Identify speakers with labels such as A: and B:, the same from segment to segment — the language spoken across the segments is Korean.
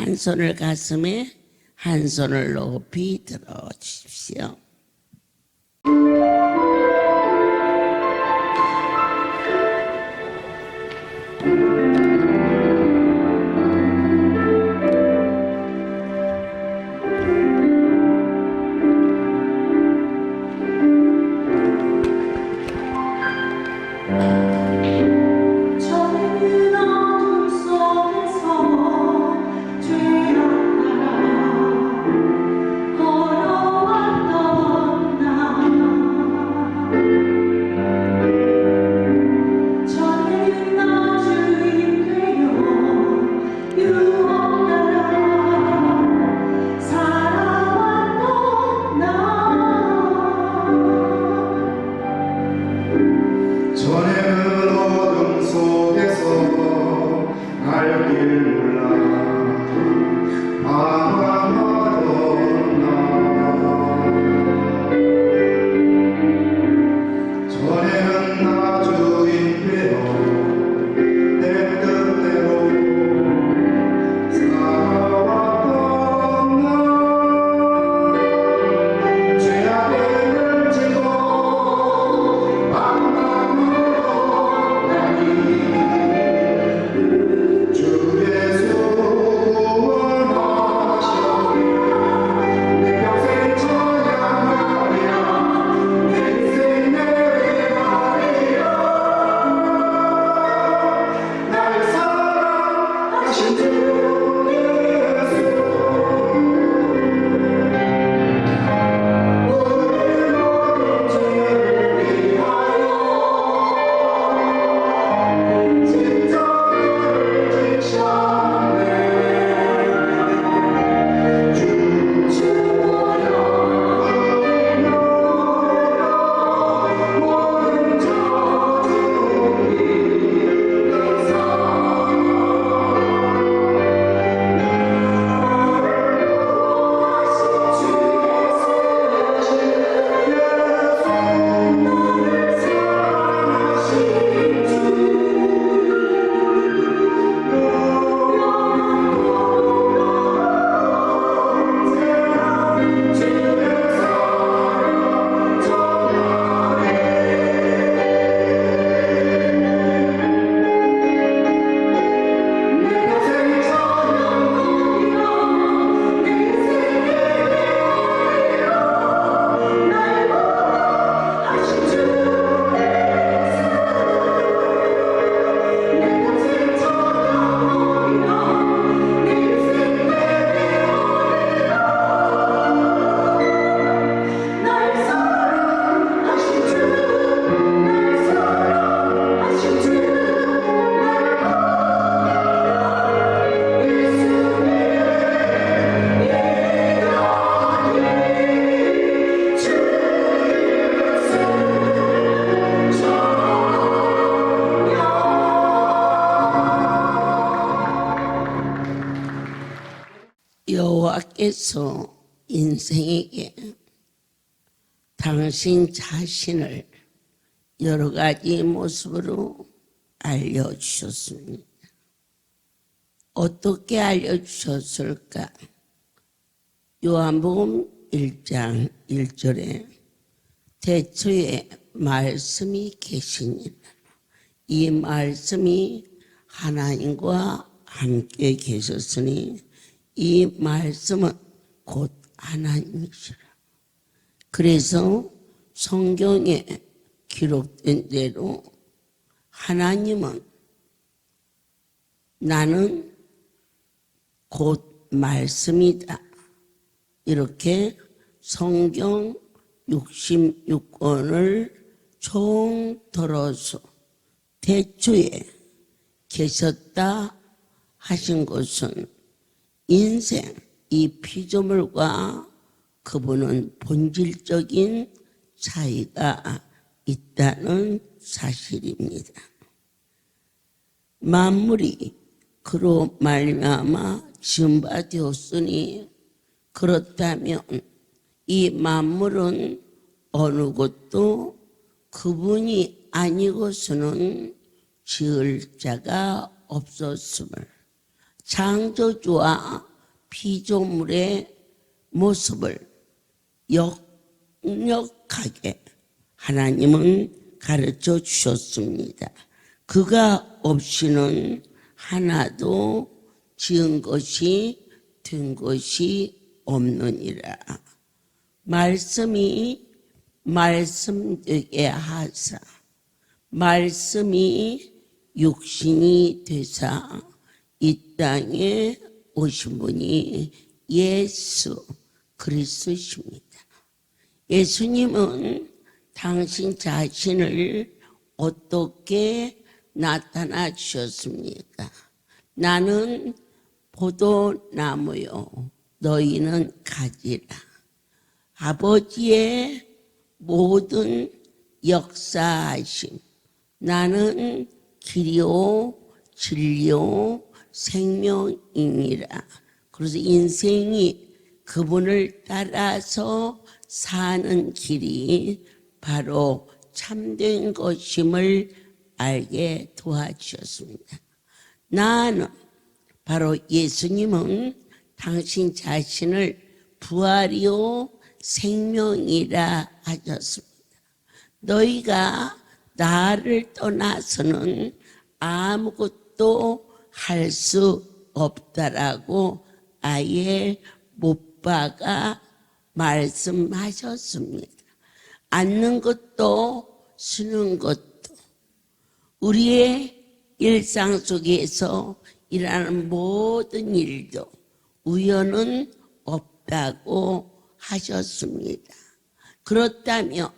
A: 한 손을 가슴에 한 손을 높이 들어 주십시오. 여호와께서 인생에게 당신 자신을 여러 가지 모습으로 알려주셨습니다. 어떻게 알려주셨을까? 요한복음 1장 1절에 태초에 말씀이 계시니라. 이 말씀이 하나님과 함께 계셨으니 이 말씀은 곧 하나님이시라. 그래서 성경에 기록된 대로 하나님은 나는 곧 말씀이다. 이렇게 성경 66권을 총들어서 태초에 계셨다 하신 것은 인생 이 피조물과 그분은 본질적인 차이가 있다는 사실입니다. 만물이 그로 말미암아 지은 바 되었으니 그렇다면 이 만물은 어느 것도 그분이 아니고서는 지을 자가 없었음을 창조주와 피조물의 모습을 역력하게 하나님은 가르쳐 주셨습니다. 그가 없이는 하나도 지은 것이 된 것이 없느니라. 말씀이 말씀되게 하사 말씀이 육신이 되사 이 땅에 오신 분이 예수 그리스도십니다. 예수님은 당신 자신을 어떻게 나타나 주셨습니까? 나는 포도나무요 너희는 가지라. 아버지의 모든 역사하심, 나는 길이요 진리요 생명이니라. 그래서 인생이 그분을 따라서 사는 길이 바로 참된 것임을 알게 도와주셨습니다. 나는 바로 예수님은 당신 자신을 부활이요 생명이라 하셨습니다. 너희가 나를 떠나서는 아무것도 할 수 없다라고 아예 못 박아 말씀하셨습니다. 앉는 것도 쓰는 것도 우리의 일상 속에서 일하는 모든 일도 우연은 없다고 하셨습니다. 그렇다면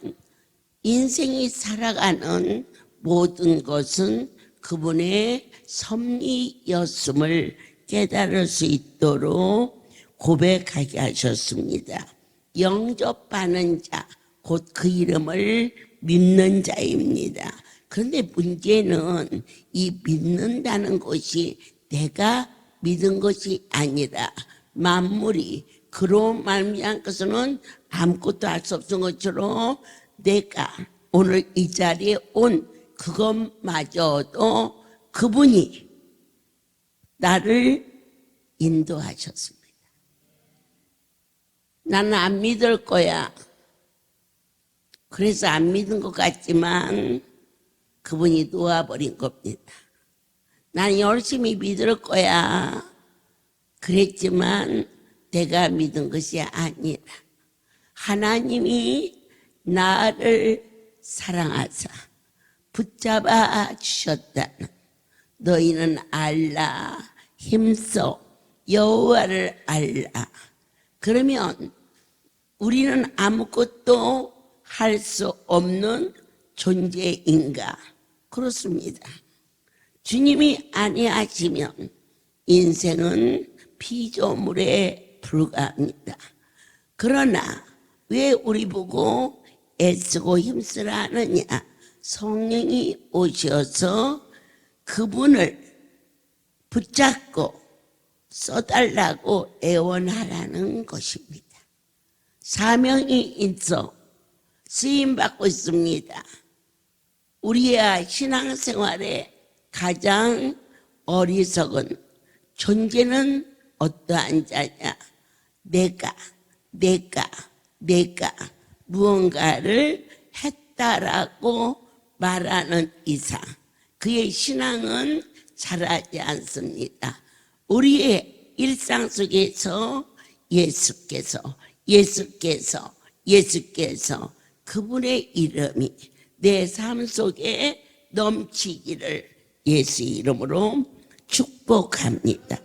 A: 인생이 살아가는 모든 것은 그분의 섭리였음을 깨달을 수 있도록 고백하게 하셨습니다. 영접하는 자, 곧 그 이름을 믿는 자입니다. 그런데 문제는 이 믿는다는 것이 내가 믿은 것이 아니라 만물이 그로 말미암은 것은 아무것도 할 수 없는 것처럼 내가 오늘 이 자리에 온 그것마저도 그분이 나를 인도하셨습니다. 나는 안 믿을 거야. 그래서 안 믿은 것 같지만 그분이 놓아버린 겁니다. 나는 열심히 믿을 거야. 그랬지만 내가 믿은 것이 아니라 하나님이 나를 사랑하사 붙잡아 주셨다는 너희는 알라 힘써 여호와를 알라. 그러면 우리는 아무것도 할 수 없는 존재인가? 그렇습니다. 주님이 아니하시면 인생은 피조물에 불과합니다. 그러나 왜 우리 보고 애쓰고 힘쓰라 하느냐? 성령이 오셔서 그분을 붙잡고 써달라고 애원하라는 것입니다. 사명이 있어 쓰임받고 있습니다. 우리의 신앙생활에 가장 어리석은 존재는 어떠한 자냐? 내가 무언가를 했다라고 말하는 이상 그의 신앙은 자라지 않습니다. 우리의 일상 속에서 예수께서 그분의 이름이 내 삶 속에 넘치기를 예수 이름으로 축복합니다.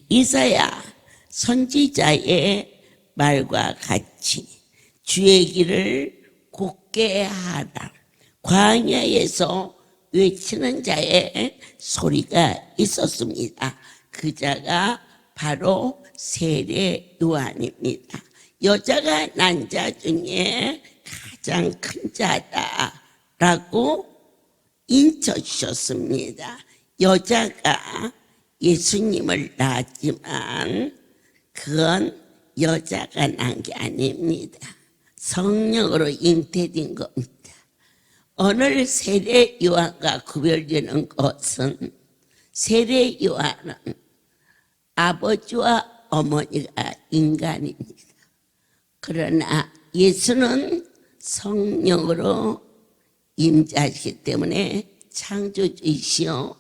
A: 이사야 선지자의 말과 같이 주의 길을 곧게 하라. 광야에서 외치는 자의 소리가 있었습니다. 그 자가 바로 세례 요한입니다. 여자가 난 자 중에 가장 큰 자다라고 인쳐주셨습니다. 여자가 예수님을 낳았지만 그건 여자가 난 게 아닙니다. 성령으로 잉태된 겁니다. 오늘 세례 요한과 구별되는 것은 세례 요한은 아버지와 어머니가 인간입니다. 그러나 예수는 성령으로 임재하시기 때문에 창조주이시오.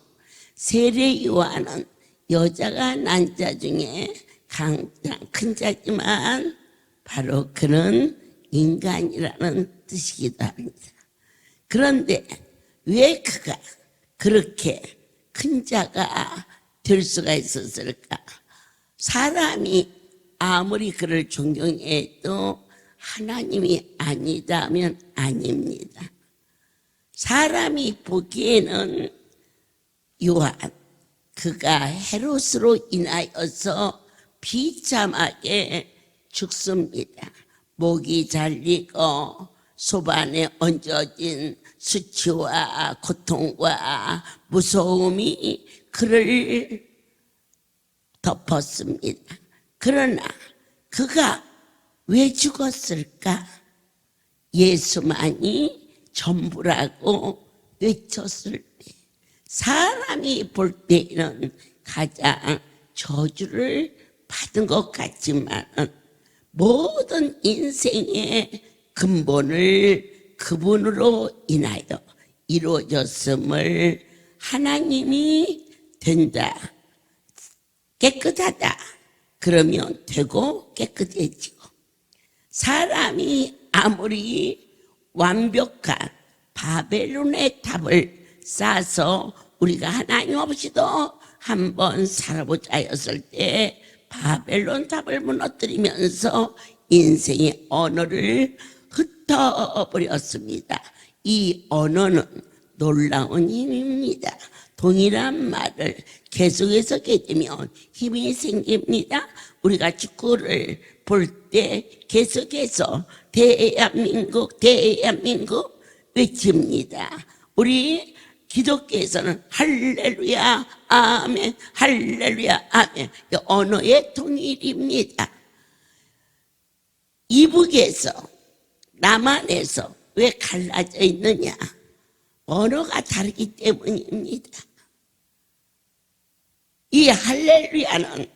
A: 세례 요한은 여자가 난 자 중에 가장 큰 자지만 바로 그는 인간이라는 뜻이기도 합니다. 그런데 왜 그가 그렇게 큰 자가 될 수가 있었을까? 사람이 아무리 그를 존경해도 하나님이 아니다면 아닙니다. 사람이 보기에는 요한, 그가 헤롯으로 인하여서 비참하게 죽습니다. 목이 잘리고 소반에 얹어진 수치와 고통과 무서움이 그를 덮었습니다. 그러나 그가 왜 죽었을까? 예수만이 전부라고 외쳤을 때, 사람이 볼 때는 가장 저주를 받은 것 같지만 모든 인생의 근본을 그분으로 인하여 이루어졌음을 하나님이 된다, 깨끗하다 그러면 되고 깨끗해지고, 사람이 아무리 완벽한 바벨론의 탑을 쌓아서 우리가 하나님 없이도 한번 살아보자 했을 때 바벨론 탑을 무너뜨리면서 인생의 언어를 흩어버렸습니다. 이 언어는 놀라운 힘입니다. 동일한 말을 계속해서 깨지면 힘이 생깁니다. 우리가 축구를 볼 때 계속해서 대한민국 외칩니다. 우리 기독교에서는 할렐루야 아멘, 할렐루야 아멘. 언어의 통일입니다. 이북에서 남한에서 왜 갈라져 있느냐? 언어가 다르기 때문입니다. 이 할렐루야는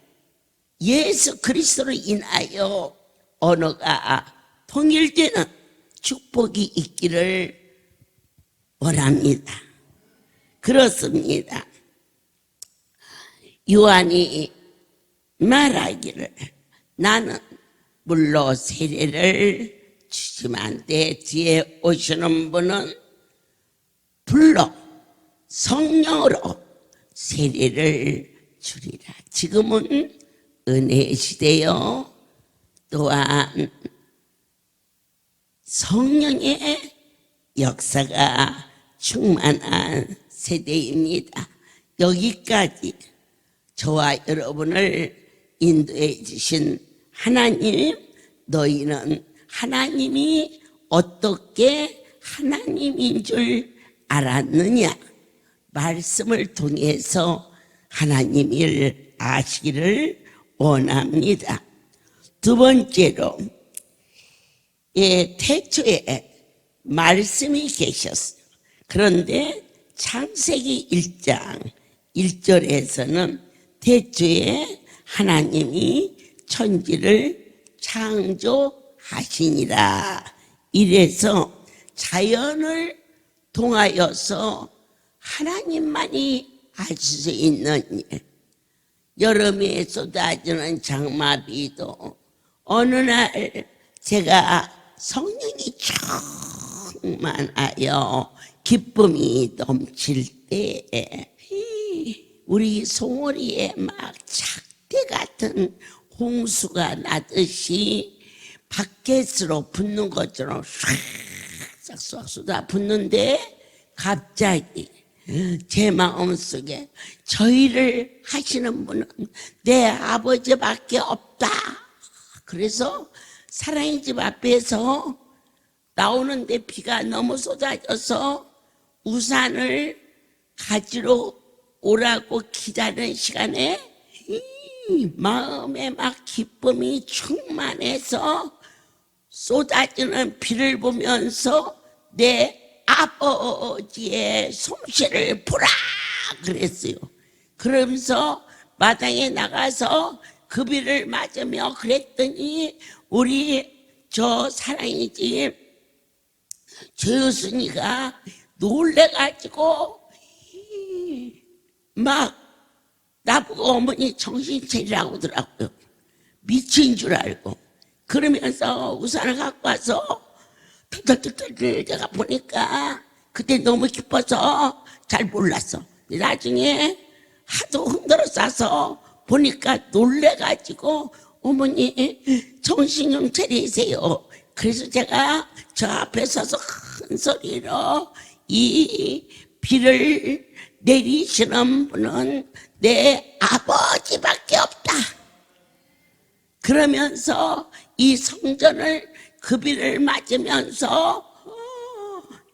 A: 예수 그리스도로 인하여 언어가 통일되는 축복이 있기를 원합니다. 그렇습니다. 요한이 말하기를 나는 물로 세례를 주지만 내 뒤에 오시는 분은 불로 성령으로 세례를 주리라. 지금은 은혜 시대요, 또한 성령의 역사가 충만한 세대입니다. 여기까지 저와 여러분을 인도해 주신 하나님, 너희는 하나님이 어떻게 하나님인 줄 알았느냐? 말씀을 통해서 하나님을 아시기를 원합니다. 두 번째로, 태초에 말씀이 계셨어요. 그런데 창세기 1장 1절에서는 태초에 하나님이 천지를 창조하시니라. 이래서 자연을 통하여서 하나님만이 알 수 있는 일, 여름에 쏟아지는 장마비도 어느 날 제가 성령이 충만하여 기쁨이 넘칠 때에 우리 송어리에 막 작대 같은 홍수가 나듯이 바켓으로 붓는 것처럼 싹싹 쏟아 붓는데 갑자기 제 마음속에 저희를 하시는 분은 내 아버지밖에 없다. 그래서 사랑의 집 앞에서 나오는데 비가 너무 쏟아져서 우산을 가지러 오라고 기다리는 시간에 마음에 막 기쁨이 충만해서 쏟아지는 비를 보면서 내 아버지의 솜씨를 보라 그랬어요. 그러면서 마당에 나가서 급비를 맞으며 그랬더니 우리 저 사랑이지 조효순이가 놀래가지고 막 나보고 어머니 정신 차리라고 하더라고요. 미친 줄 알고. 그러면서 우산을 갖고 와서 털털털털 제가 보니까 그때 너무 기뻐서 잘 몰랐어. 나중에 하도 흔들어 싸서 보니까 놀래가지고 어머니 정신 좀 차리세요. 그래서 제가 저 앞에 서서 큰 소리로 이 비를 내리시는 분은 내 아버지밖에 없다. 그러면서 이 성전을 그 비를 맞으면서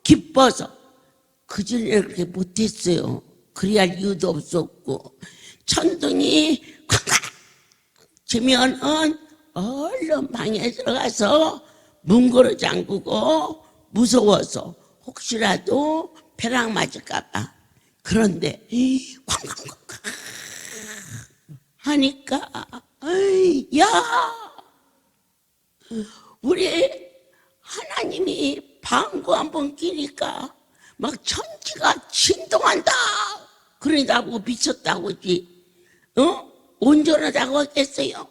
A: 기뻐서 그전에 그렇게 못했어요. 그래야 할 이유도 없었고 천둥이 콱콱 치면은 얼른 방에 들어가서 문 걸어 잠그고 무서워서 혹시라도 벼락 맞을까 봐. 그런데 쾅쾅쾅쾅 하니까 야 우리 하나님이 방구 한번 끼니까 막 천지가 진동한다. 그러니 나보고 미쳤다고 하지. 온전하다고 하겠어요.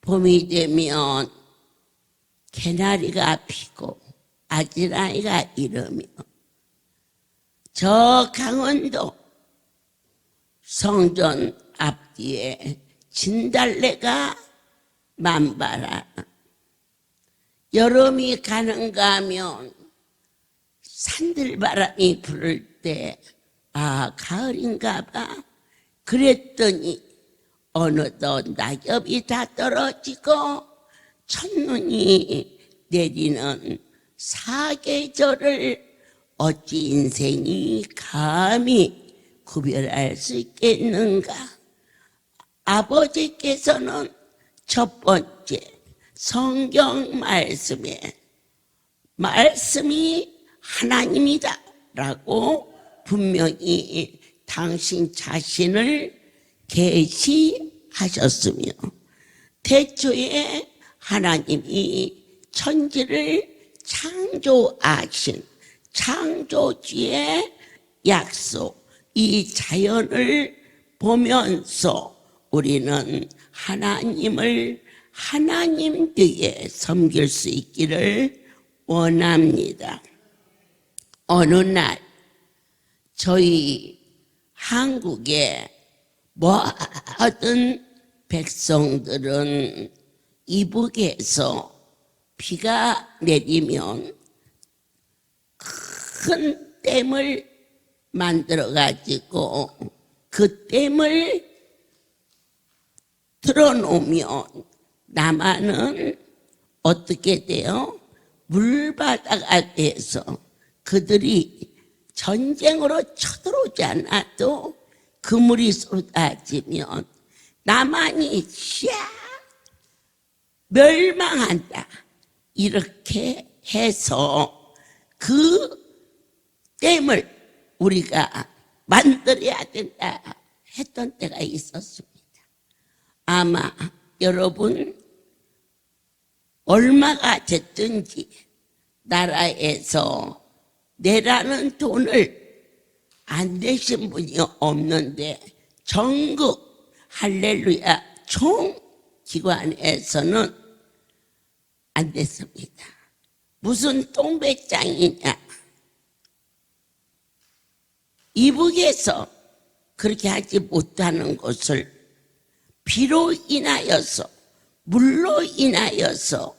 A: 봄이 되면 개나리가 피고 아지랑이가 이르며 저 강원도 성전 앞뒤에 진달래가 만발하. 여름이 가는가 하면 산들바람이 부를 때 가을인가 봐. 그랬더니 어느덧 낙엽이 다 떨어지고 첫눈이 내리는 사계절을 어찌 인생이 감히 구별할 수 있겠는가. 아버지께서는 첫 번째 성경 말씀에 말씀이 하나님이다 라고 분명히 당신 자신을 계시하셨으며 태초에 하나님이 천지를 창조하신 창조주의 약속 이 자연을 보면서 우리는 하나님을 하나님되게 섬길 수 있기를 원합니다. 어느 날 저희 한국의 모든 백성들은 이북에서 비가 내리면 큰 댐을 만들어 가지고 그 댐을 틀어놓으면 남한은 어떻게 돼요? 물바다가 돼서 그들이 전쟁으로 쳐들어오지 않아도 그 물이 쏟아지면 남한이 멸망한다. 이렇게 해서 그 댐을 우리가 만들어야 된다 했던 때가 있었습니다. 아마 여러분 얼마가 됐든지 나라에서 내라는 돈을 안 내신 분이 없는데 전국 할렐루야 총기관에서는 안 됐습니다. 무슨 똥배짱이냐. 이북에서 그렇게 하지 못하는 것을 비로 인하여서 물로 인하여서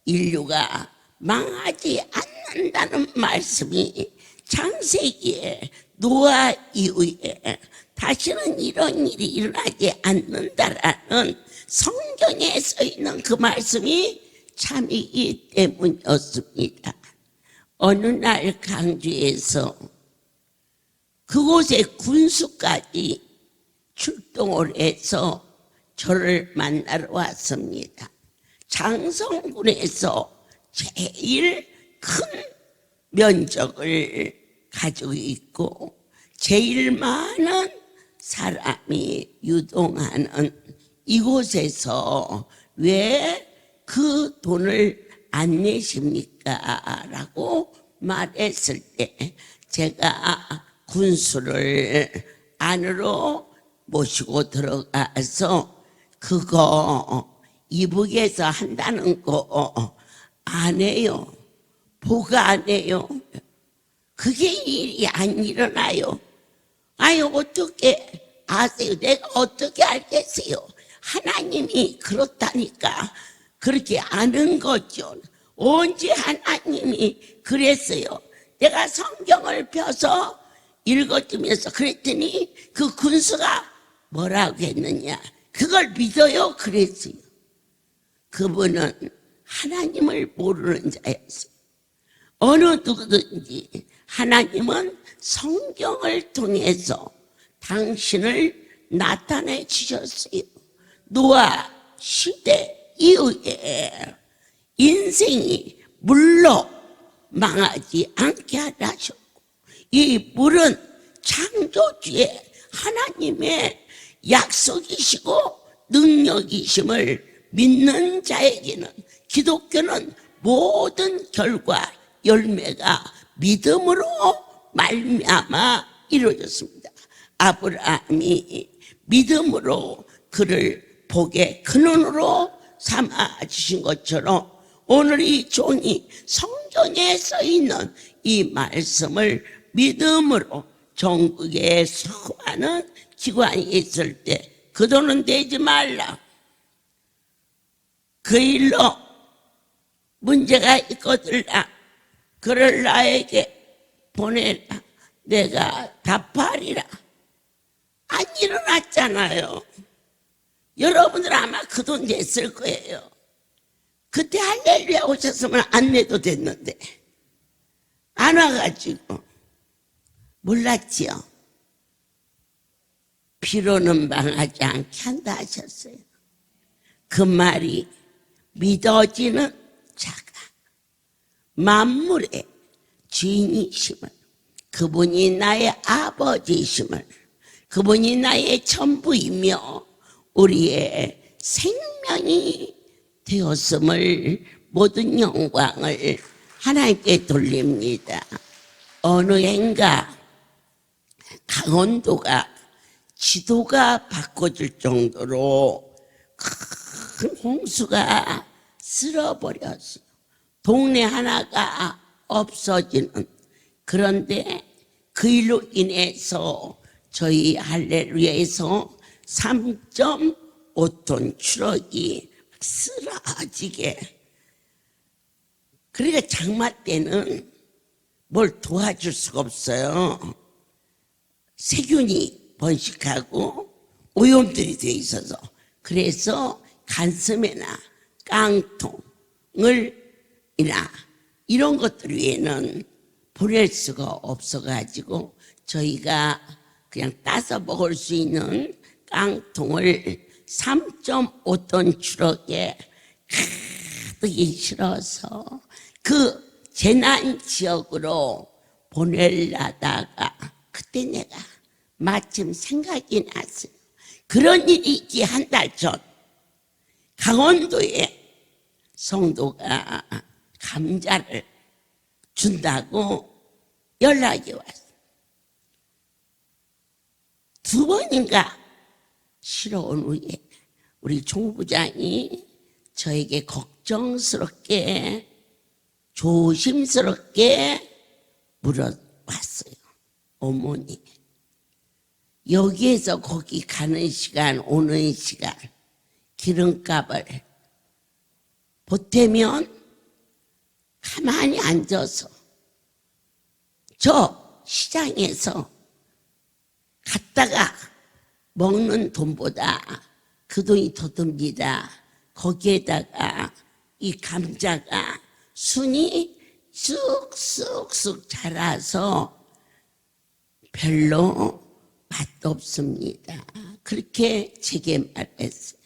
A: 인류가 망하지 않는다는 말씀이 창세기에 노아 이후에 다시는 이런 일이 일어나지 않는다라는 성경에 써 있는 그 말씀이 참이기 때문이었습니다. 어느 날 강주에서 그곳에 군수까지 출동을 해서 저를 만나러 왔습니다. 장성군에서 제일 큰 면적을 가지고 있고 제일 많은 사람이 유동하는 이곳에서 왜 그 돈을 안 내십니까? 라고 말했을 때 제가 군수를 안으로 모시고 들어가서 그거 이북에서 한다는 거 안 해요. 보고 안 해요. 그게 일이 안 일어나요. 아유, 어떻게 아세요? 내가 어떻게 알겠어요? 하나님이 그렇다니까. 그렇게 아는 거죠. 언제 하나님이 그랬어요? 내가 성경을 펴서 읽어주면서 그랬더니 그 군수가 뭐라고 했느냐? 그걸 믿어요? 그랬어요. 그분은 하나님을 모르는 자였어요. 어느 누구든지 하나님은 성경을 통해서 당신을 나타내 주셨어요. 노아 시대 이후에 인생이 물로 망하지 않게 하셨고, 이 물은 창조주의 하나님의 약속이시고 능력이심을 믿는 자에게는, 기독교는 모든 결과 열매가 믿음으로 말미암아 이루어졌습니다. 아브라함이 믿음으로 그를 복의 근원으로 삼아 주신 것처럼 오늘 이 종이 성경에 써 있는 이 말씀을 믿음으로 전국에 수많은 기관이 있을 때 그 돈은 내지 말라. 그 일로 문제가 있거들라. 그를 나에게 보내라. 내가 답하리라. 안 일어났잖아요. 여러분들 아마 그 돈 냈을 거예요. 그때 할렐루야 오셨으면 안 내도 됐는데 안 와가지고 몰랐지요. 비로는 망하지 않게 한다 하셨어요. 그 말이 믿어지는 자가 만물의 주인이심을, 그분이 나의 아버지이심을, 그분이 나의 전부이며 우리의 생명이 되었음을, 모든 영광을 하나님께 돌립니다. 어느 해인가 강원도가 지도가 바꿔질 정도로 큰 홍수가 쓸어버렸어요. 동네 하나가 없어지는. 그런데 그 일로 인해서 저희 할렐루야에서 3.5톤 트럭이 쓰러지게. 그러니까 장마 때는 뭘 도와줄 수가 없어요. 세균이 번식하고 오염들이 돼 있어서. 그래서 간섬에나 깡통을 이나 이런 것들 외에는 보낼 수가 없어가지고 저희가 그냥 따서 먹을 수 있는 깡통을 3.5톤 트럭에 가득히 실어서 그 재난 지역으로 보내려다가 그때 내가 마침 생각이 났어요. 그런 일이 있기 한 달 전 강원도에 성도가 감자를 준다고 연락이 왔어요. 2번인가 실어온 후에 우리 총부장이 저에게 걱정스럽게 조심스럽게 물어봤어요. 어머니, 여기에서 거기 가는 시간 오는 시간 기름값을 보태면 가만히 앉아서 저 시장에서 갔다가 먹는 돈보다 그 돈이 더 듭니다. 거기에다가 이 감자가 순이 쑥쑥쑥 자라서 별로 맛도 없습니다. 그렇게 제게 말했어요.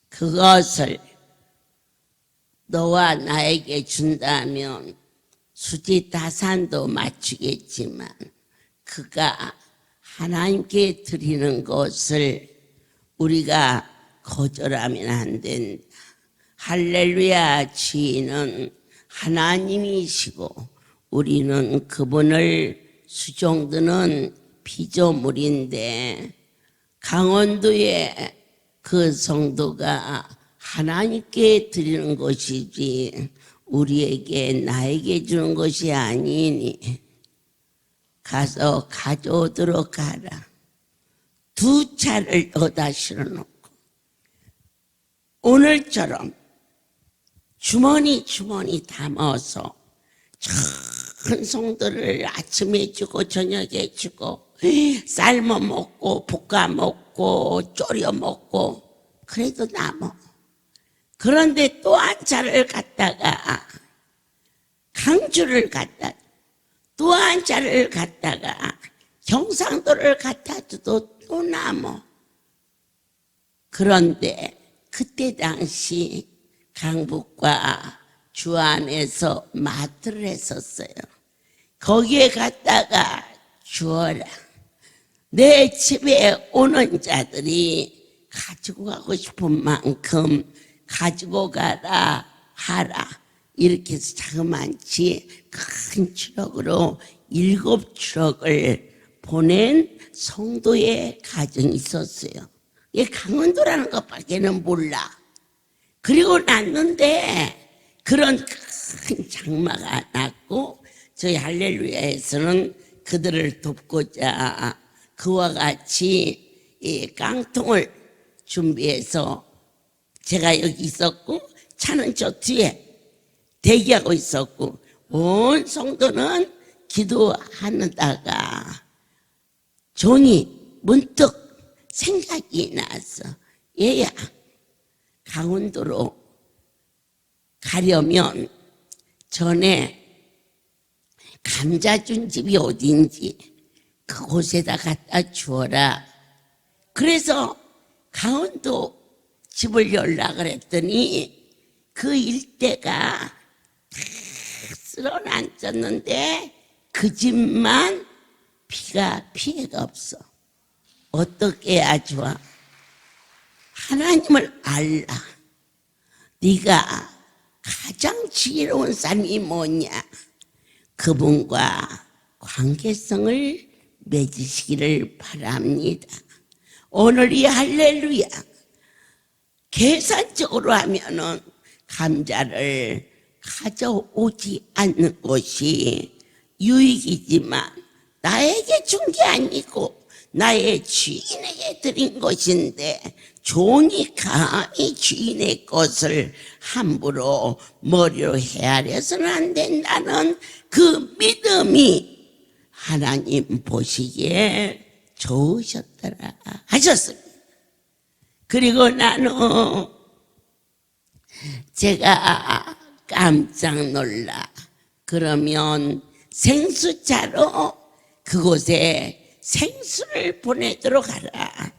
A: 그것을 너와 나에게 준다면 수지타산도 맞추겠지만 그가 하나님께 드리는 것을 우리가 거절하면 안 된다. 할렐루야. 주인은 하나님이시고 우리는 그분을 수종드는 피조물인데, 강원도의 그 성도가 하나님께 드리는 것이지 우리에게 나에게 주는 것이 아니니 가서 가져오도록 하라. 2차를 여기다 실어놓고 오늘처럼 주머니 담아서 큰 성도를 아침에 주고 저녁에 주고 삶아 먹고 볶아 먹고 졸여 먹고 그래도 남어. 그런데 또 한 차를 갖다가 강주를 갖다 또 한 차를 갖다가 경상도를 갖다 줘도 또 남어. 그런데 그때 당시 강북과 주안에서 마트를 했었어요. 거기에 갔다가 주어라. 내 집에 오는 자들이 가지고 가고 싶은 만큼 가지고 가라 하라. 이렇게 해서 자그만치 큰 트럭으로 7트럭을 보낸 성도의 가정이 있었어요. 이게 강원도라는 것밖에는 몰라. 그리고 났는데 그런 큰 장마가 났고, 저희 할렐루야에서는 그들을 돕고자 그와 같이 이 깡통을 준비해서 제가 여기 있었고 차는 저 뒤에 대기하고 있었고 온 성도는 기도하다가 종이 문득 생각이 났어. 얘야, 강원도로 가려면 전에 감자 준 집이 어딘지 그곳에다 갖다 주어라. 그래서 강원도 집을 연락을 했더니 그 일대가 쓸어놨었는데 그 집만 피해가 없어. 어떻게 해야 좋아? 하나님을 알라. 네가 가장 지혜로운 삶이 뭐냐? 그분과 관계성을 맺으시기를 바랍니다. 오늘 이 할렐루야, 계산적으로 하면은 감자를 가져오지 않는 것이 유익이지만 나에게 준 게 아니고 나의 주인에게 드린 것인데, 종이 감히 주인의 것을 함부로 머리로 헤아려서는 안 된다는 그 믿음이 하나님 보시기에 좋으셨더라 하셨습니다. 그리고 나는 제가 깜짝 놀라. 그러면 생수차로 그곳에 생수를 보내도록 하라.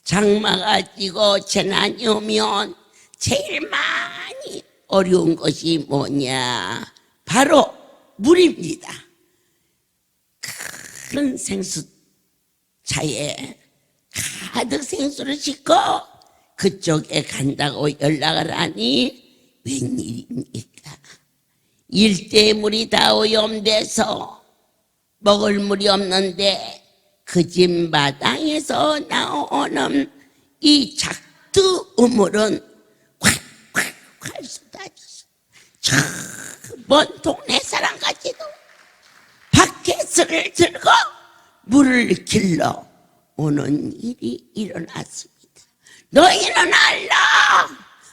A: 장마가 지고 재난이 오면 제일 많이 어려운 것이 뭐냐? 바로 물입니다. 큰 생수차에 가득 생수를 싣고 그쪽에 간다고 연락을 하니 웬일입니까? 일대물이 다 오염돼서 먹을 물이 없는데 그 집 마당에서 나오는 이 작두 우물은 콸콸콸 쏟아졌어. 저 먼 동네 사람까지도 바켓을 들고 물을 길러 오는 일이 일어났습니다. 너희는 알라.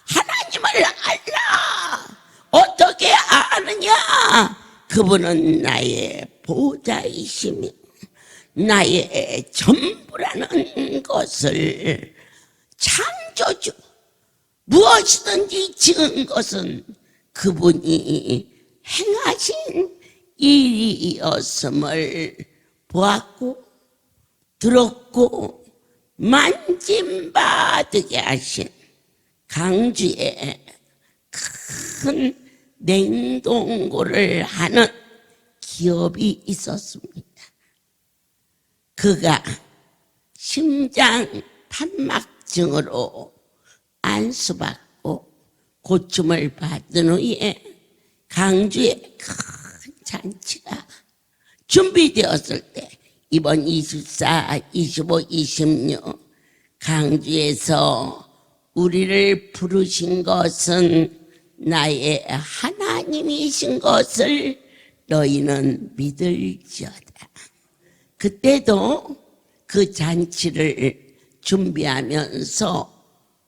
A: 하나님을 알라. 어떻게 아느냐? 그분은 나의 보좌이시며 나의 전부라는 것을. 창조주, 무엇이든지 지은 것은 그분이 행하신 일이었음을 보았고 들었고 만짐받게 하신 강주에 큰 냉동고를 하는 기업이 있었습니다. 그가 심장 판막증으로 안수받고 고침을 받은 후에 강주에 큰 잔치가 준비되었을 때 이번 24, 25, 26 강주에서 우리를 부르신 것은 나의 하나님이신 것을 너희는 믿을지어다. 그때도 그 잔치를 준비하면서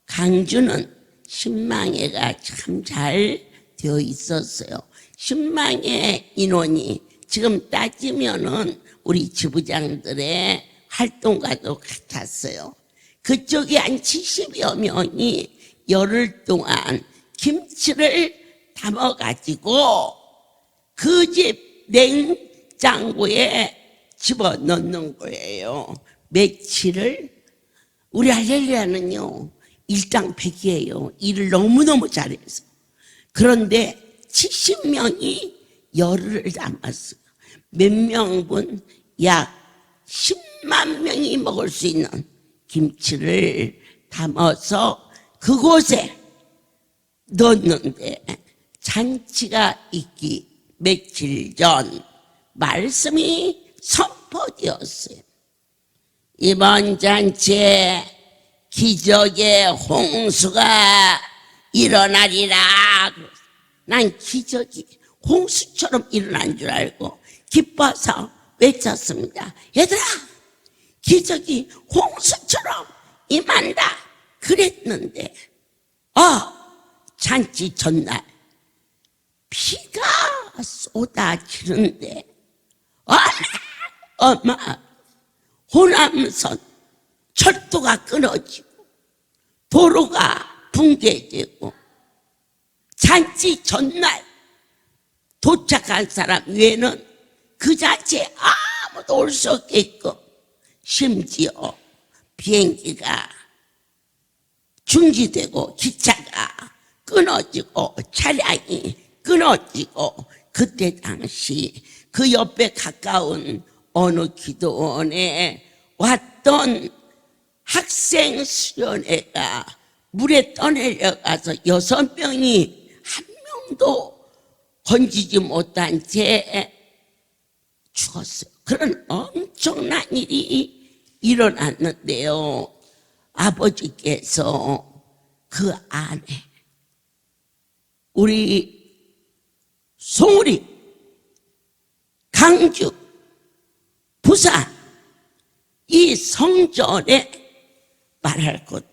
A: 강주는 신망회가 참 잘 되어 있었어요. 신망회 인원이 지금 따지면은 우리 지부장들의 활동과도 같았어요. 그쪽이 한 70여 명이 열흘 동안 김치를 담아가지고 그 집 냉장고에 집어넣는 거예요. 며칠을. 우리 할렐루야는요 일당백이에요. 일을 너무너무 잘해서. 그런데 70명이 열흘을 담았어요. 몇 명분? 약 10만 명이 먹을 수 있는 김치를 담아서 그곳에 넣었는데 잔치가 있기 며칠 전 말씀이 선포되었어요. 이번 잔치에 기적의 홍수가 일어나리라. 난 기적이 홍수처럼 일어난 줄 알고 기뻐서 외쳤습니다. 얘들아, 기적이 홍수처럼 임한다 그랬는데 잔치 전날 비가 쏟아지는데 어마 호남선 철도가 끊어지고 도로가 붕괴되고 잔치 전날 도착한 사람 외에는 그 자체에 아무도 올 수 없게끔 심지어 비행기가 중지되고 기차가 끊어지고 차량이 끊어지고 그때 당시 그 옆에 가까운 어느 기도원에 왔던 학생 수련회가 물에 떠내려가서 6명이 한 명도 건지지 못한 채 죽었어요. 그런 엄청난 일이 일어났는데요. 아버지께서 그 안에 우리 송우리, 강주, 부산 이 성전에 말할 것도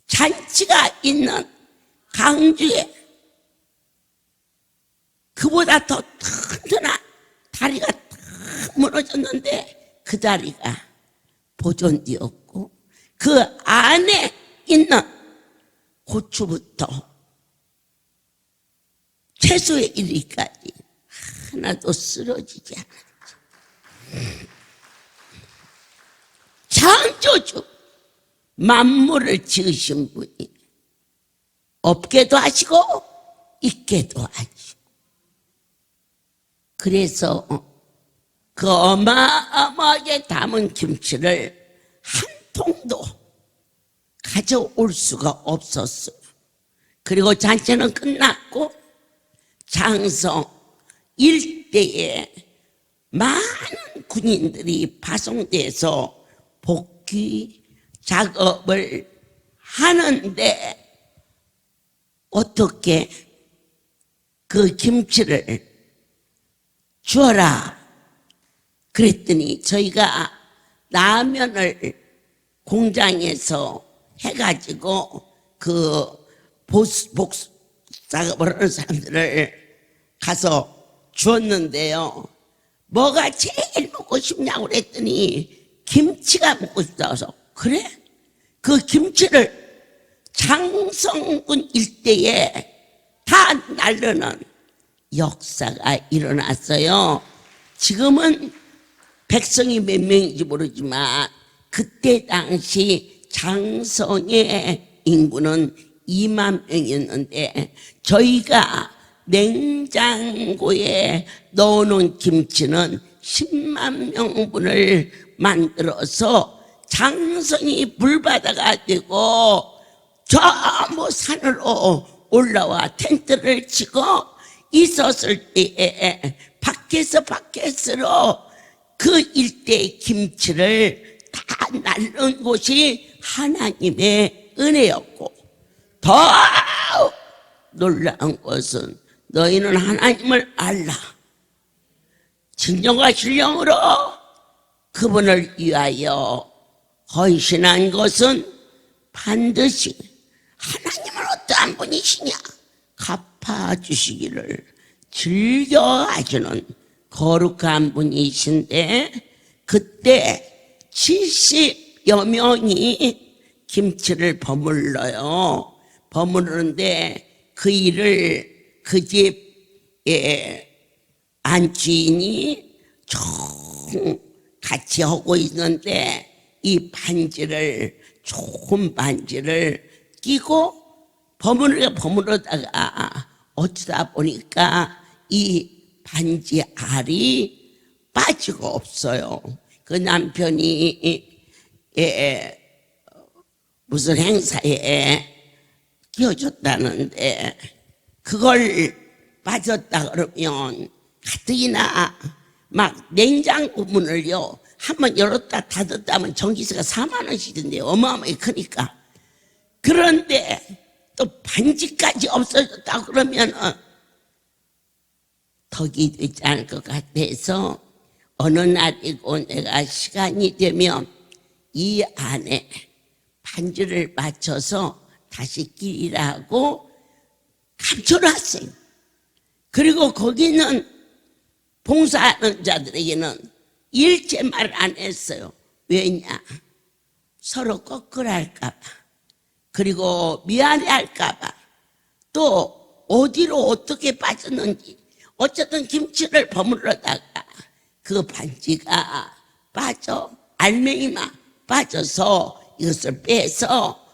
A: 잔치가 있는 강주에 그보다 더 튼튼한 다리가 탁 무너졌는데 그 다리가 보존되었고 그 안에 있는 고추부터 채소에 이르기까지 하나도 쓰러지지 않았지. 창조주 만물을 지으신 분이 없게도 하시고 있게도 하시고 그래서 그 어마어마하게 담은 김치를 한 통도 가져올 수가 없었어요. 그리고 잔치는 끝났고 장성 일대에 많은 군인들이 파송돼서 복귀 작업을 하는데 어떻게 그 김치를 주어라 그랬더니 저희가 라면을 공장에서 해가지고 그 복수 작업을 하는 사람들을 가서 주었는데요. 뭐가 제일 먹고 싶냐고 그랬더니 김치가 먹고 싶다서 그래? 그 김치를 장성군 일대에 다 날르는 역사가 일어났어요. 지금은 백성이 몇 명인지 모르지만 그때 당시 장성의 인구는 2만 명이었는데 저희가 냉장고에 넣어놓은 김치는 10만 명분을 만들어서 장성이 불바다가 되고 저 산으로 올라와 텐트를 치고 있었을 때에 밖에서로 그 일대의 김치를 다 날른 곳이 하나님의 은혜였고, 더 놀라운 것은 너희는 하나님을 알라. 진정과 신령으로 그분을 위하여 헌신한 것은 반드시 하나님은 어떠한 분이시냐 갚아주시기를 즐겨하시는 거룩한 분이신데, 그때 70여 명이 김치를 버물러요. 버무르는데 그 일을 그 집에 안주인이 총 같이 하고 있는데, 이 반지를, 좋은 반지를 끼고 버무르다가 어쩌다 보니까 이 반지 알이 빠지고 없어요. 그 남편이 무슨 행사에 끼워줬다는데, 그걸 빠졌다 그러면 가뜩이나 막 냉장고 문을요 한번 열었다 닫았다 하면 전기세가 4만 원씩인데 어마어마하게 크니까. 그런데 또 반지까지 없어졌다 그러면 덕이 되지 않을 것 같아서 어느 날이고 내가 시간이 되면 이 안에 반지를 맞춰서 다시 끼리라고 감춰놨어요. 그리고 거기는 봉사하는 자들에게는 일체 말 안 했어요. 왜냐? 서로 거꾸랄까봐, 그리고 미안해할까봐, 또 어디로 어떻게 빠졌는지. 어쨌든 김치를 버무르다가 그 반지가 알맹이만 빠져서 이것을 빼서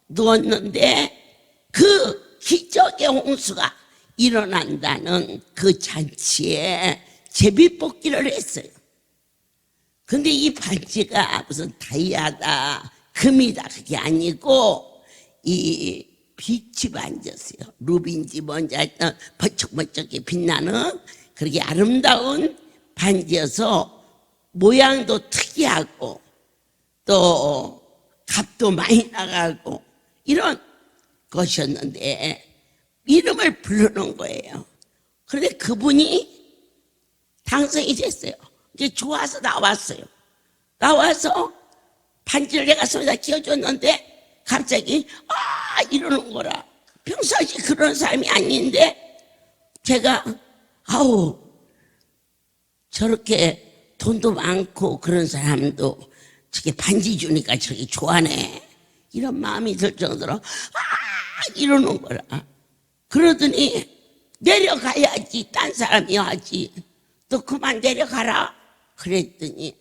A: 누웠는데, 그 기적의 홍수가 일어난다는 그 잔치에 제비뽑기를 했어요. 근데 이 반지가 무슨 다이아다, 금이다, 그게 아니고 이 빛이 반지였어요. 루비인지 뭔지 하여튼 번쩍번쩍하게 빛나는 그렇게 아름다운 반지여서 모양도 특이하고 또 값도 많이 나가고 이런 것이었는데, 이름을 부르는 거예요. 그런데 그분이 당선이 됐어요. 이제 좋아서 나왔어요. 나와서 반지를 내가 손에다 끼워줬는데 갑자기 이러는 거라. 평소에 그런 사람이 아닌데, 제가 저렇게 돈도 많고 그런 사람도 저게 반지 주니까 저렇게 좋아하네, 이런 마음이 들 정도로 이러는 거라. 그러더니 내려가야지, 딴 사람이 하지, 또 그만 내려가라 그랬더니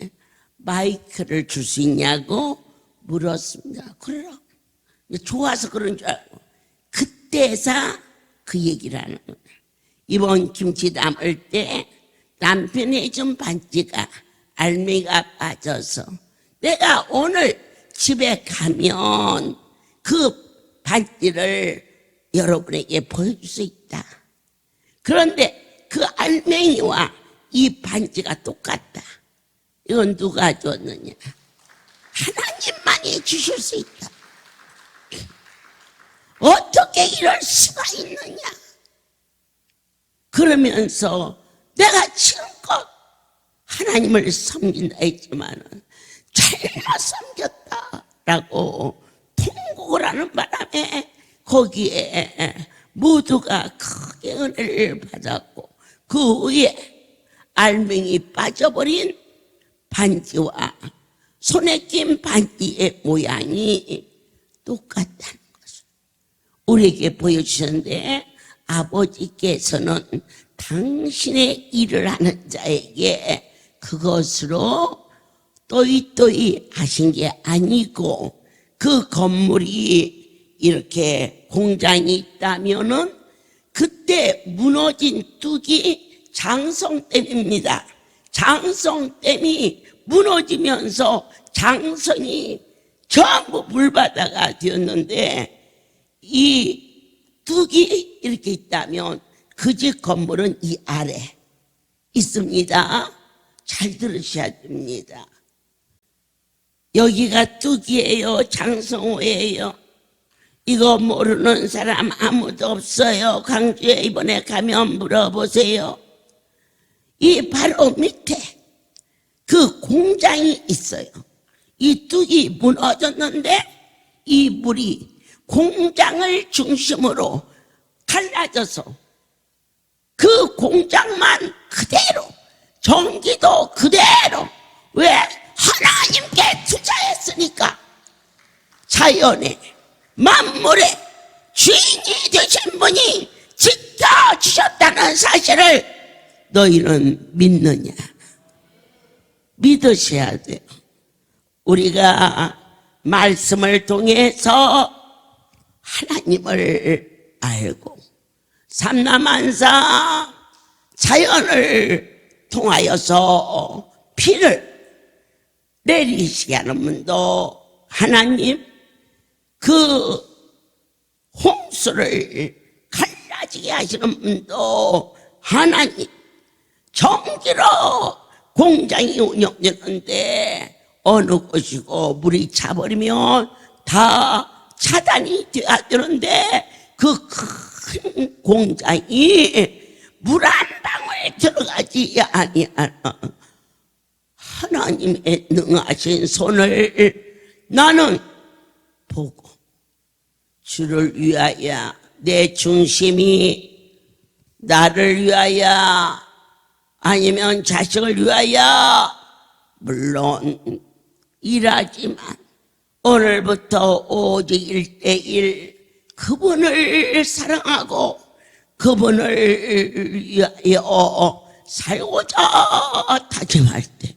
A: 마이크를 줄 수 있냐고 물었습니다. 그래라. 좋아서 그런 줄 알고 그때서 그 얘기를 하는 거예요. 이번 김치 담을 때 남편이 준 반지가 알맹이가 빠져서 내가 오늘 집에 가면 그 반지를 여러분에게 보여줄 수 있다. 그런데 그 알맹이와 이 반지가 똑같다. 이건 누가 줬느냐? 하나님만이 주실 수 있다. 어떻게 이럴 수가 있느냐? 그러면서 내가 지금껏 하나님을 섬긴다 했지만 잘못 섬겼다라고 통곡을 하는 바람에 거기에 모두가 크게 은혜를 받았고, 그 후에 알맹이 빠져버린 반지와 손에 낀 반지의 모양이 똑같다는 것을 우리에게 보여주셨는데, 아버지께서는 당신의 일을 하는 자에게 그것으로 또이또이 하신 게 아니고, 그 건물이 이렇게 공장이 있다면은 그때 무너진 뚝이 장성댐입니다. 장성댐이 무너지면서 장성이 전부 물바다가 되었는데 이 뚝이 이렇게 있다면 그 집 건물은 이 아래 있습니다. 잘 들으셔야 됩니다. 여기가 뚝이에요, 장성호예요. 이거 모르는 사람 아무도 없어요. 광주에 이번에 가면 물어보세요. 이 바로 밑에 그 공장이 있어요. 이 뚝이 무너졌는데 이 물이 공장을 중심으로 갈라져서 그 공장만 그대로, 전기도 그대로, 왜? 하나님께 투자했으니까 자연의 만물의 주인이 되신 분이 지켜주셨다는 사실을 너희는 믿느냐? 믿으셔야 돼요. 우리가 말씀을 통해서 하나님을 알고 삼라만사 자연을 통하여서 피를 내리시게 하는 분도 하나님, 그 홍수를 갈라지게 하시는 분도 하나님, 전기로 공장이 운영되는데 어느 곳이고 물이 차버리면 다 차단이 돼야 되는데 그 큰 공장이 물 한 방울 들어가지 아니하나 하나님의 능하신 손을 나는 보고 주를 위하여 내 중심이 나를 위하여 아니면 자식을 위하여 물론 일하지만 오늘부터 오직 1:1 그분을 사랑하고 그분을 위하여 살고자 다짐할 때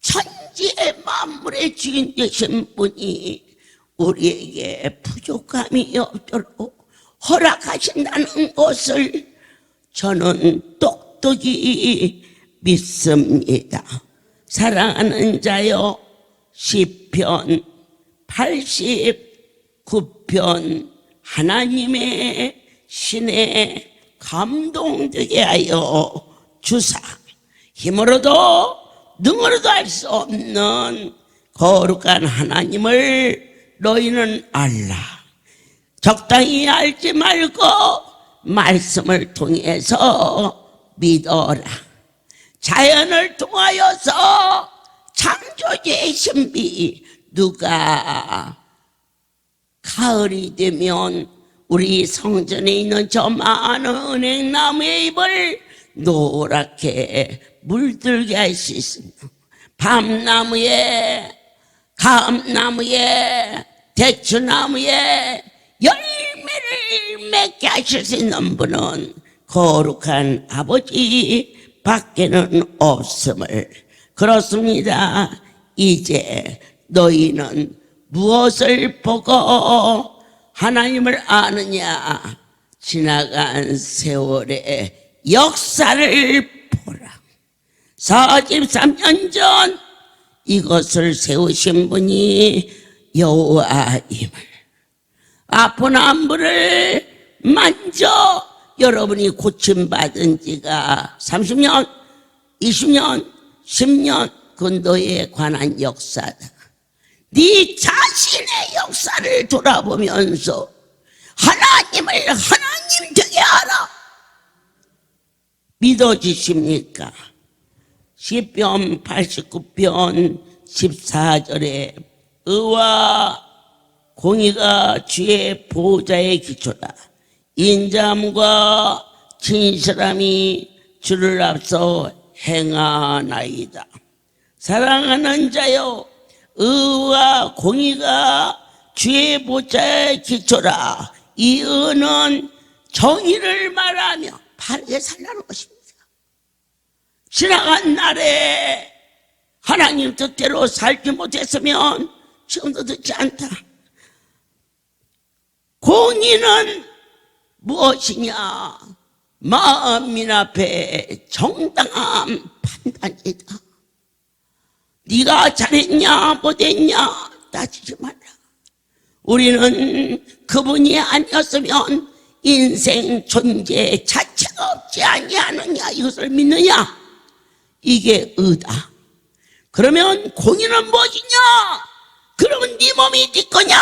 A: 천지의 만물의 주인 되신 분이 우리에게 부족함이 없도록 허락하신다는 것을 저는 똑똑히 믿습니다. 사랑하는 자여, 시편 89편 하나님의 신에 감동되게 하여 주사 힘으로도 능으로도 할 수 없는 거룩한 하나님을 너희는 알라. 적당히 알지 말고 말씀을 통해서 믿어라. 자연을 통하여서 창조주의 신비, 누가 가을이 되면 우리 성전에 있는 저 많은 은행나무의 잎을 노랗게 물들게 할 수 있습니다. 밤나무에, 감나무에, 대추나무에 열매를 맺게 하실 수 있는 분은 거룩한 아버지 밖에는 없음을. 그렇습니다. 이제 너희는 무엇을 보고 하나님을 아느냐? 지나간 세월의 역사를 보라. 43년 전 이것을 세우신 분이 여호와임을. 아픈 안부를 만져 여러분이 고침받은 지가 30년, 20년, 10년, 그건 너에 관한 역사다. 네 자신의 역사를 돌아보면서 하나님을 하나님 되게 하라. 믿어지십니까? 시편 89편 14절에 의와 공의가 주의 보호자의 기초다. 인자함과 진실함이 주를 앞서 행하나이다. 사랑하는 자여, 의와 공의가 주의 보좌의 기초라. 이 의는 정의를 말하며 바르게 살라는 것입니다. 지나간 날에 하나님 뜻대로 살지 못했으면 지금도 듣지 않다. 공의는 무엇이냐? 마음인 앞에 정당한 판단이다. 네가 잘했냐 못했냐 따지지 마라. 우리는 그분이 아니었으면 인생 존재 자체가 없지 아니하느냐, 이것을 믿느냐? 이게 의다. 그러면 공의는 무엇이냐? 그러면 네 몸이 네 거냐?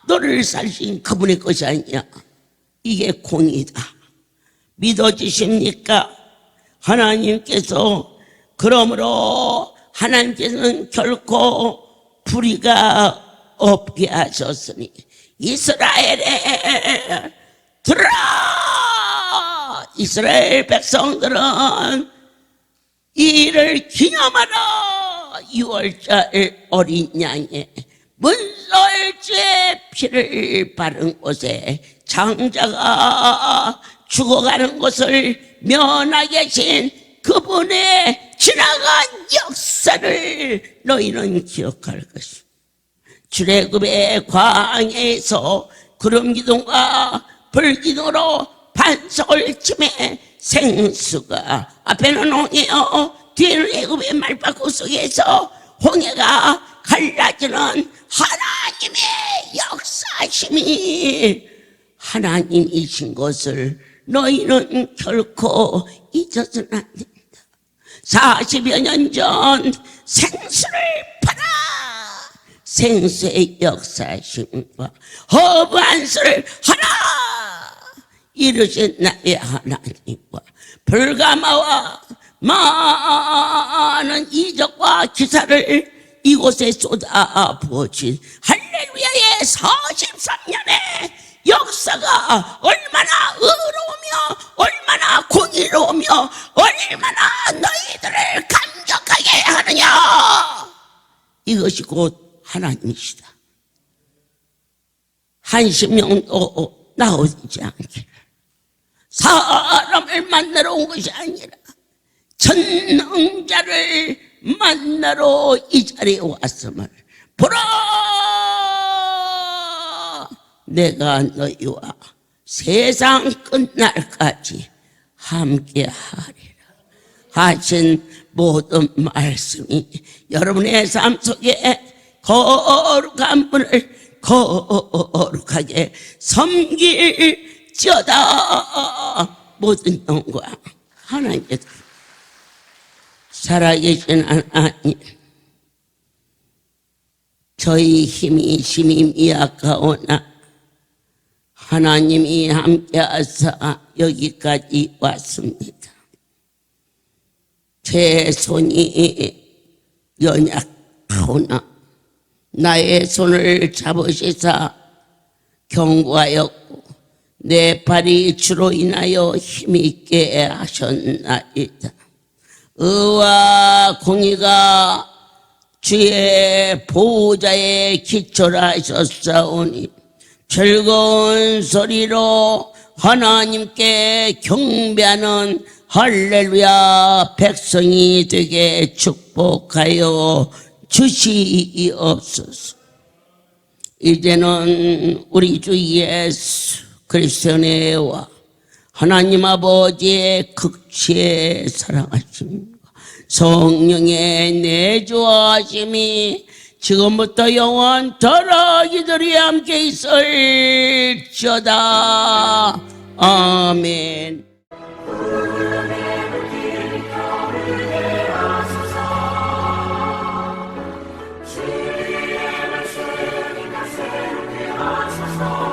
A: 너를 살신 그분의 것이 아니냐? 이게 공의다. 믿어지십니까? 하나님께서, 그러므로 하나님께서는 결코 불의가 없게 하셨으니 이스라엘에 들으라! 이스라엘 백성들은 이를 기념하라! 6월절 어린 양의 문설주의 피를 바른 곳에 장자가 죽어가는 것을 면하게 하신 그분의 지나간 역사를 너희는 기억할 것이다. 출애굽의 광야에서 구름기둥과 불기둥으로 반석을 치매 생수가 앞에는 홍해요, 뒤에는 애굽의 말바구 속에서 홍해가 갈라지는 하나님의 역사심이 하나님이신 것을 너희는 결코 잊어서는 안 된다. 40여 년 전 생수를 팔아 생수의 역사심과 허브한수를 하나 이루신 나의 하나님과 불가마와 많은 이적과 기사를 이곳에 쏟아 부어진 할렐루야의 43년의 역사가 얼마나 의로우며 얼마나 공의로우며 얼마나 너희들을 감격하게 하느냐. 이것이 곧 하나님이시다. 한심령도 나오지 않기를. 사람을 만나러 온 것이 아니라 전능자를 만나러 이 자리에 왔음을 보라. 내가 너희와 세상 끝날까지 함께 하리라 하신 모든 말씀이 여러분의 삶 속에 거룩한 분을 거룩하게 섬길지어다. 모든 영광 하나님께 살아계신 하나님, 저희 힘이 미약하오나 하나님이 함께하사 여기까지 왔습니다. 제 손이 연약하오나 나의 손을 잡으시사 경고하였고 내 발이 주로 인하여 힘있게 하셨나이다. 의와 공의가 주의 보호자의 기초라 하셨사오니 즐거운 소리로 하나님께 경배하는 할렐루야 백성이 되게 축복하여 주시옵소서. 이제는 우리 주 예수 그리스도의 은혜와 하나님 아버지의 극치의 사랑하심과 성령의 내주하심이 지금부터 영원토록 이들이 함께 있을지어다. 아멘.
B: 주의 말씀이 나 새롭게 하소서.